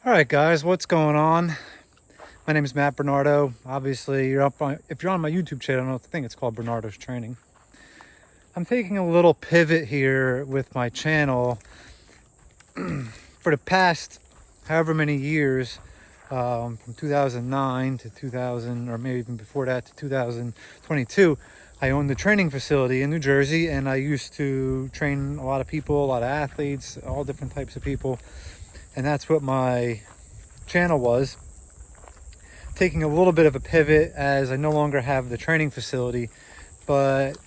All right, guys, what's going on? My name is Matt Bernardo. Obviously, if you're on my YouTube channel, I think it's called Bernardo's Training. I'm taking a little pivot here with my channel. For the past however many years, from 2009 to 2000, or maybe even before that to 2022, I owned a training facility in New Jersey, and I used to train a lot of people, a lot of athletes, all different types of people. And that's what my channel was. Taking a little bit of a pivot as I no longer have the training facility, but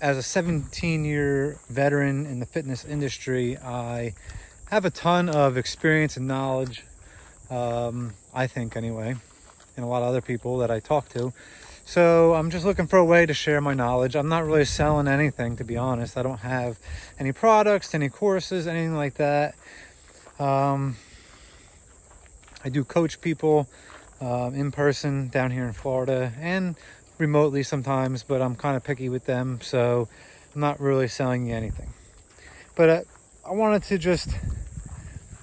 as a 17-year veteran in the fitness industry, I have a ton of experience and knowledge, I think anyway, and a lot of other people that I talk to. So I'm just looking for a way to share my knowledge. I'm not really selling anything, to be honest. I don't have any products, any courses, anything like that. I do coach people in person down here in Florida and remotely sometimes, but I'm kind of picky with them, so I'm not really selling you anything. But I wanted to just,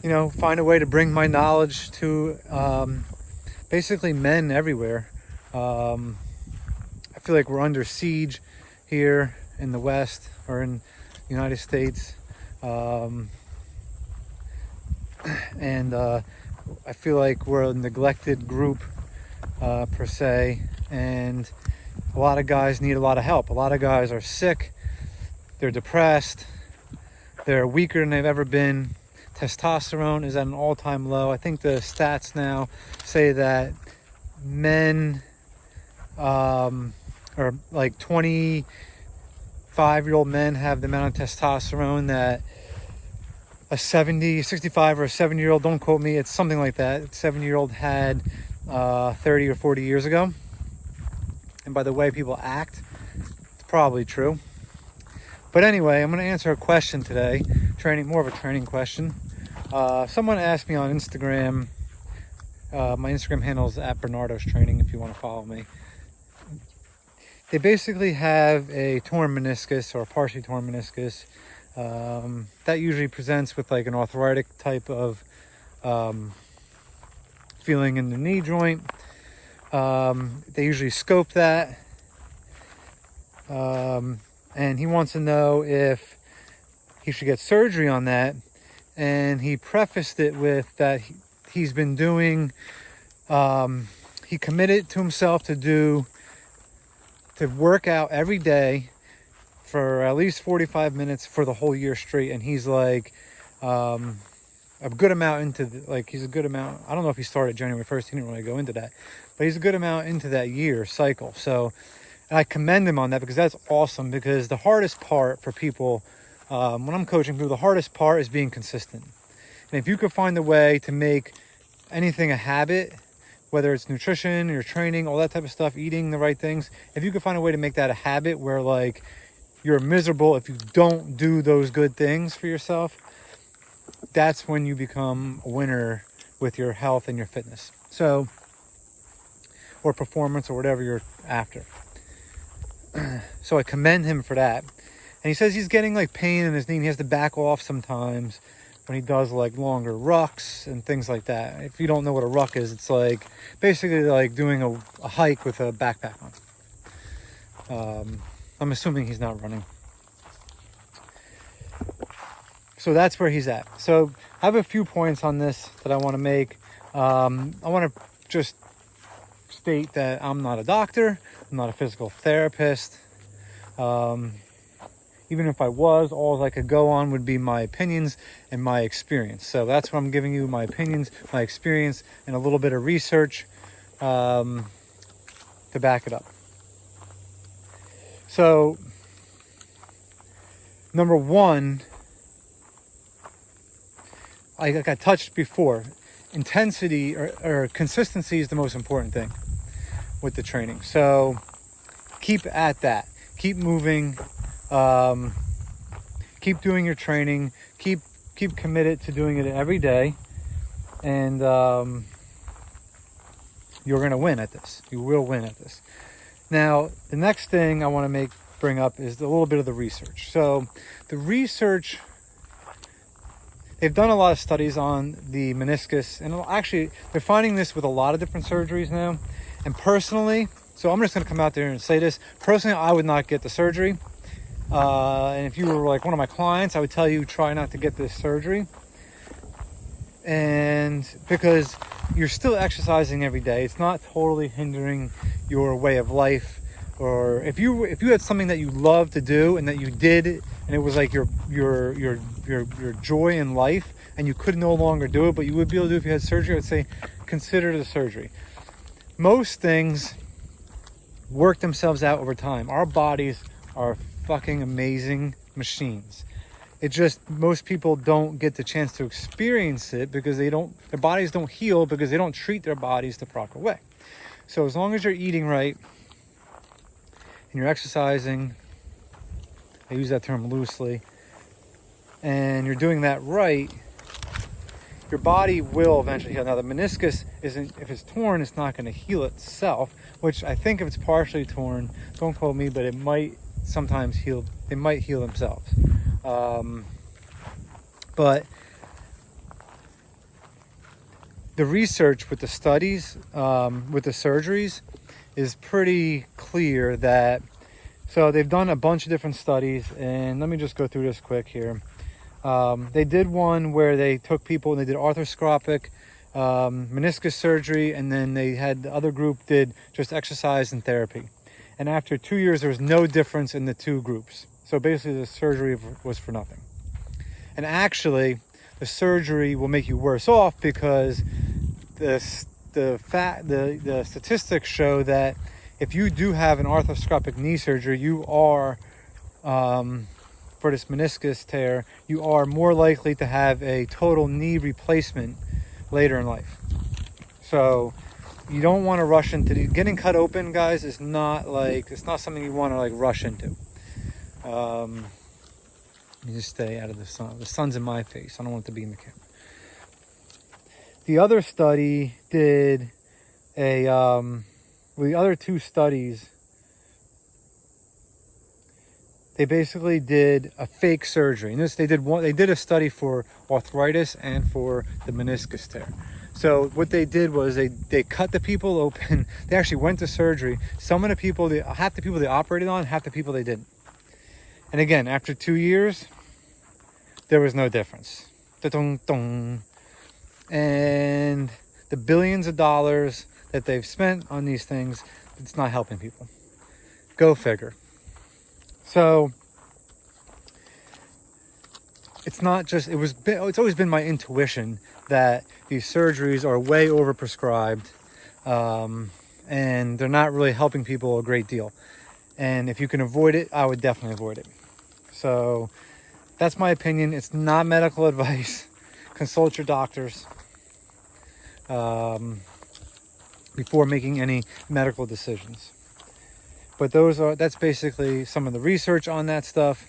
find a way to bring my knowledge to basically men everywhere. I feel like we're under siege here in the West or in the United States. And I feel like we're a neglected group per se, and a lot of guys need a lot of help. A lot of guys are sick, they're depressed, they're weaker than they've ever been. Testosterone is at an all-time low. I think the stats now say that men or like 25-year-old men have the amount of testosterone that a 65 or a 70-year-old, don't quote me, it's something like that, 70-year-old had 30 or 40 years ago. And by the way people act, it's probably true. But anyway, I'm going to answer a question today, more of a training question. Someone asked me on Instagram. My Instagram handle is at Bernardo's Training if you want to follow me. They basically have a torn meniscus or a partially torn meniscus. That usually presents with like an arthritic type of feeling in the knee joint. They usually scope that. And he wants to know if he should get surgery on that. And he prefaced it with that he's been doing, he committed to himself to work out every day for at least 45 minutes for the whole year straight. And he's like a good amount he's a good amount. I don't know if he started January 1st. He didn't really go into that, but he's a good amount into that year cycle. So I commend him on that, because that's awesome. Because the hardest part for people, when I'm coaching people, the hardest part is being consistent. And if you could find a way to make anything a habit, whether it's nutrition, your training, all that type of stuff, eating the right things, if you could find a way to make that a habit where like you're miserable if you don't do those good things for yourself, that's when you become a winner with your health and your fitness. So, or performance or whatever you're after. So I commend him for that. And he says he's getting like pain in his knee and he has to back off sometimes when he does like longer rucks and things like that. If you don't know what a ruck is, it's like basically like doing a hike with a backpack on. I'm assuming he's not running. So that's where he's at. So I have a few points on this that I want to make. I want to just state that I'm not a doctor. I'm not a physical therapist. Even if I was, all I could go on would be my opinions and my experience. So that's what I'm giving you, my opinions, my experience, and a little bit of research to back it up. So, number one, like I touched before, intensity or consistency is the most important thing with the training. So keep at that. Keep moving. Keep doing your training. Keep committed to doing it every day. And you're going to win at this. You will win at this. Now, the next thing I want to bring up is a little bit of the research. So the research they've done a lot of studies on the meniscus, and actually they're finding this with a lot of different surgeries now. And personally, so I'm just going to come out there and say this, personally, I would not get the surgery. And if you were like one of my clients, I would tell you try not to get this surgery. And because you're still exercising every day, it's not totally hindering your way of life. Or if you had something that you love to do and that you did, and it was like your joy in life, and you could no longer do it, but you would be able to do it if you had surgery, I would say consider the surgery. Most things work themselves out over time. Our bodies are fucking amazing machines. It just, most people don't get the chance to experience it because their bodies don't heal because they don't treat their bodies the proper way. So as long as you're eating right and you're exercising, I use that term loosely, and you're doing that right, your body will eventually heal. Now the meniscus isn't, if it's torn, it's not going to heal itself, which I think if it's partially torn, don't quote me, but it might sometimes heal, they might heal themselves. But the research with the studies, with the surgeries, is pretty clear that, so they've done a bunch of different studies, and let me just go through this quick here. They did one where they took people and they did arthroscopic meniscus surgery, and then they had the other group did just exercise and therapy. And after 2 years, there was no difference in the two groups. So basically the surgery was for nothing. And actually, the surgery will make you worse off because the statistics show that if you do have an arthroscopic knee surgery, you are, for this meniscus tear, you are more likely to have a total knee replacement later in life. So you don't want to rush into getting cut open, guys. Is not like, it's not something you want to like rush into. Let me just stay out of the sun. The sun's in my face. I don't want it to be in the camera. The other study did the other two studies, they basically did a fake surgery. And they did a study for arthritis and for the meniscus tear. So what they did was they cut the people open. They actually went to surgery. Some of the people, half the people they operated on, half the people they didn't. And again, after 2 years, there was no difference. And the billions of dollars that they've spent on these things, it's not helping people. Go figure. So it's not just, it's always been my intuition that these surgeries are way overprescribed, and they're not really helping people a great deal. And if you can avoid it, I would definitely avoid it. So that's my opinion. It's not medical advice. Consult your doctors before making any medical decisions. But that's basically some of the research on that stuff.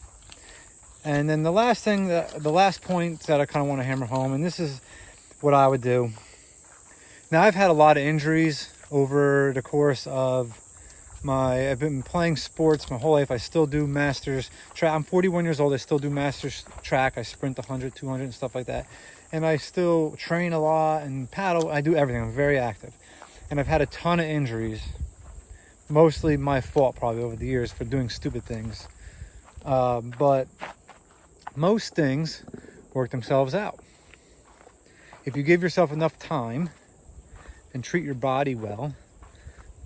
And then the last point that I kind of want to hammer home, and this is what I would do. Now, I've had a lot of injuries over the course of I've been playing sports my whole life. I still do masters track. I'm 41 years old. I still do masters track. I sprint 100, 200 and stuff like that. And I still train a lot and paddle. I do everything. I'm very active. And I've had a ton of injuries. Mostly my fault probably over the years for doing stupid things. But most things work themselves out. If you give yourself enough time and treat your body well,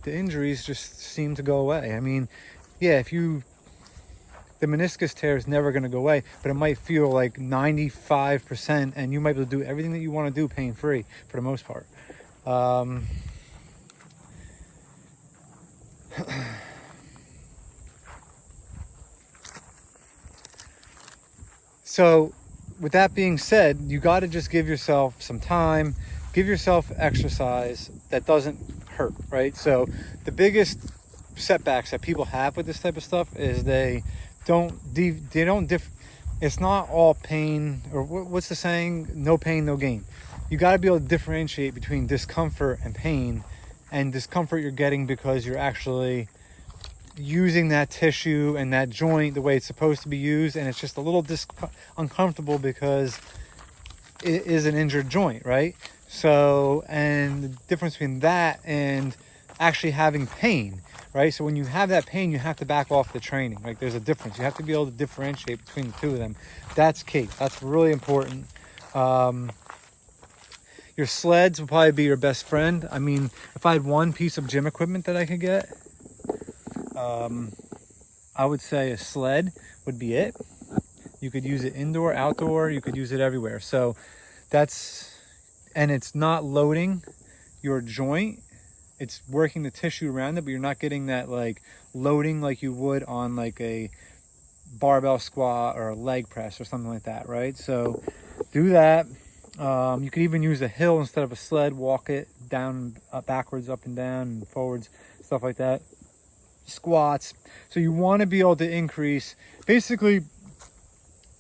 the injuries just seem to go away. I mean, yeah, the meniscus tear is never going to go away, but it might feel like 95%, and you might be able to do everything that you want to do pain-free for the most part. So with that being said, you got to just give yourself some time, give yourself exercise that doesn't hurt, right? So the biggest setbacks that people have with this type of stuff is it's not all pain, or what's the saying? No pain, no gain. You got to be able to differentiate between discomfort and pain, and discomfort you're getting because you're actually using that tissue and that joint the way it's supposed to be used, and it's just a little uncomfortable because is an injured joint, right? So, and the difference between that and actually having pain, right? So when you have that pain, you have to back off the training. Like, there's a difference. You have to be able to differentiate between the two of them. That's key. That's really important. Your sleds will probably be your best friend. I mean, if I had one piece of gym equipment that I could get, I would say a sled would be it. You could use it indoor, outdoor, you could use it everywhere. So and it's not loading your joint. It's working the tissue around it, but you're not getting that like loading like you would on like a barbell squat or a leg press or something like that, right? So do that. You could even use a hill instead of a sled, walk it down, backwards, up and down, and forwards, stuff like that. Squats. So you want to be able to increase, basically,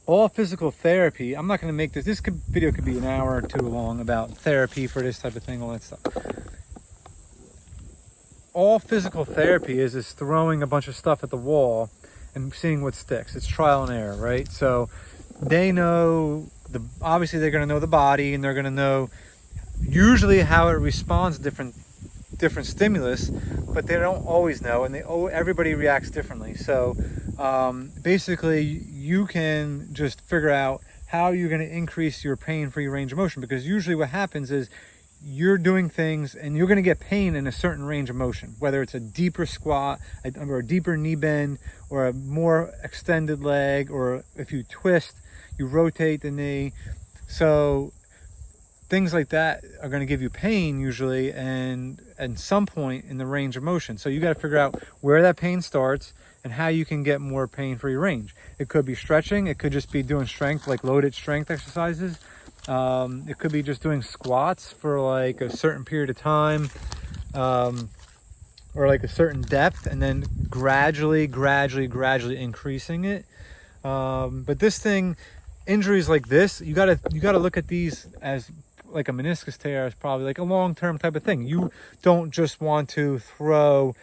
all physical therapy. I'm not going to make this video could be an hour or two long about therapy for this type of thing, all that stuff. All physical therapy is throwing a bunch of stuff at the wall and seeing what sticks. It's trial and error, right? So they know obviously they're going to know the body, and they're going to know usually how it responds to different stimulus, but they don't always know, and everybody reacts differently. So basically you can just figure out how you're going to increase your pain-free range of motion, because usually what happens is you're doing things and you're going to get pain in a certain range of motion, whether it's a deeper squat or a deeper knee bend or a more extended leg, or if you twist, you rotate the knee. So things like that are going to give you pain usually, and at some point in the range of motion. So you got to figure out where that pain starts and how you can get more pain-free range. It could be stretching. It could just be doing strength, like loaded strength exercises. It could be just doing squats for like a certain period of time, or like a certain depth, and then gradually increasing it. But this thing, injuries like this, you gotta look at these as like a meniscus tear is probably like a long-term type of thing. You don't just want to throw,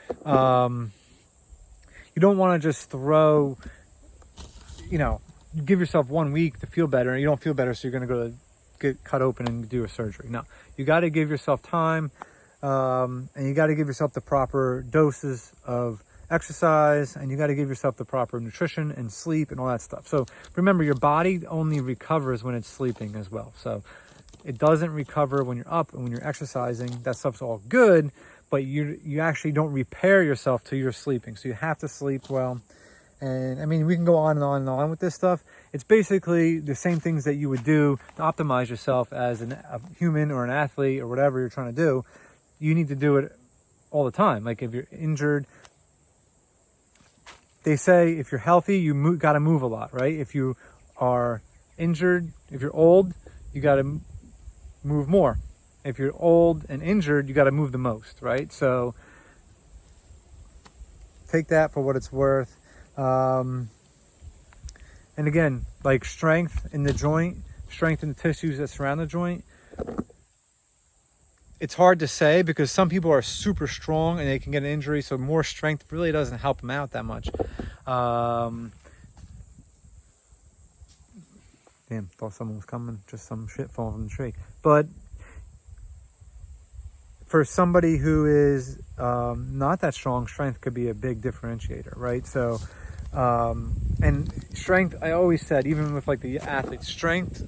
you give yourself 1 week to feel better, and you don't feel better, so you're going to go to get cut open and do a surgery. No, you got to give yourself time, and you got to give yourself the proper doses of exercise, and you got to give yourself the proper nutrition and sleep and all that stuff. So remember, your body only recovers when it's sleeping as well. So it doesn't recover when you're up and when you're exercising. That stuff's all good, but you actually don't repair yourself till you're sleeping. So you have to sleep well. And I mean, we can go on and on and on with this stuff. It's basically the same things that you would do to optimize yourself as a human or an athlete or whatever you're trying to do. You need to do it all the time. Like if you're injured, they say if you're healthy, you got to move a lot, right? If you are injured, if you're old, you got to move more. If you're old and injured, you got to move the most, right? So take that for what it's worth. And again, like strength in the joint, strength in the tissues that surround the joint. It's hard to say because some people are super strong and they can get an injury, so more strength really doesn't help them out that much. Damn, thought someone was coming, just some shit falling from the tree. But for somebody who is not that strong, strength could be a big differentiator, right? So, and strength, I always said, even with like the athletes, strength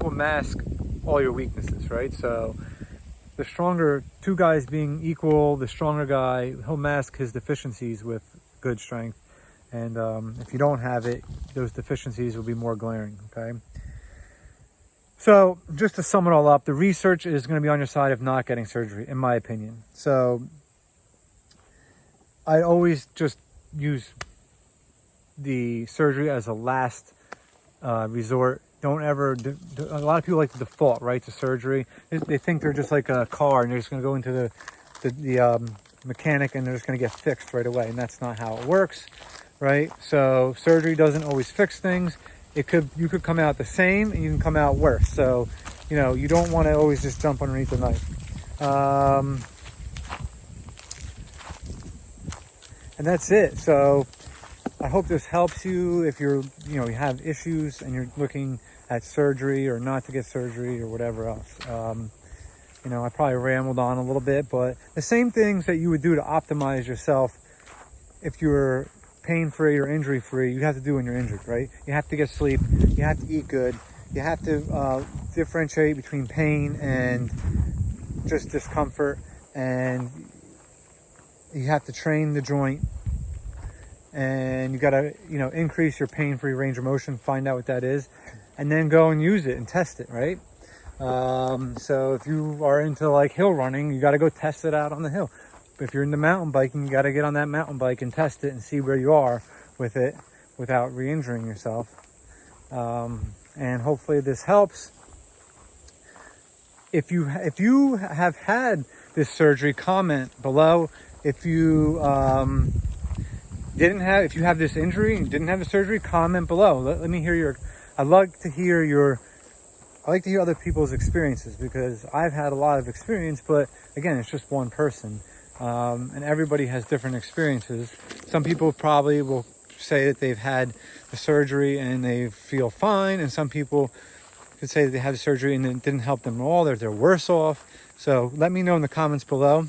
will mask all your weaknesses, right? So the stronger, two guys being equal, the stronger guy, he'll mask his deficiencies with good strength. And if you don't have it, those deficiencies will be more glaring, okay? So just to sum it all up, the research is going to be on your side of not getting surgery, in my opinion. So I always just use the surgery as a last resort. Don't ever a lot of people like to default right to surgery. They think they're just like a car and they're just going to go into the mechanic and they're just going to get fixed right away, and that's not how it works, right? So surgery doesn't always fix things. You could come out the same and you can come out worse. So you don't want to always just jump underneath the knife. And that's it. So I hope this helps you if you have issues and you're looking at surgery or not to get surgery or whatever else. You know, I probably rambled on a little bit, but the same things that you would do to optimize yourself if you're pain-free or injury-free, you have to do when you're injured, right? You have to get sleep, you have to eat good, you have to differentiate between pain and just discomfort, and you have to train the joint, and you got to, you know, increase your pain-free range of motion, find out what that is, and then go and use it and test it, right? So if you are into like hill running, you got to go test it out on the hill. But if you're into mountain biking, you got to get on that mountain bike and test it and see where you are with it without re-injuring yourself. And hopefully this helps. If you have had this surgery, comment below. If you if you have this injury and didn't have the surgery, comment below. Let me hear I'd like to hear other people's experiences, because I've had a lot of experience, but again, it's just one person. And everybody has different experiences. Some people probably will say that they've had the surgery and they feel fine, and some people could say that they had the surgery and it didn't help them at all, that they're worse off. So let me know in the comments below,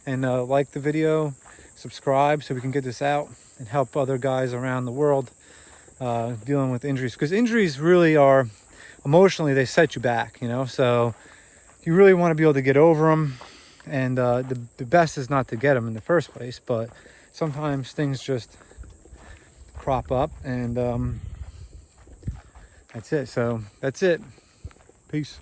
and like the video, subscribe so we can get this out and help other guys around the world dealing with injuries, because injuries really are emotionally, they set you back, you know. So you really want to be able to get over them, and the best is not to get them in the first place, but sometimes things just crop up, and that's it. So that's it. Peace.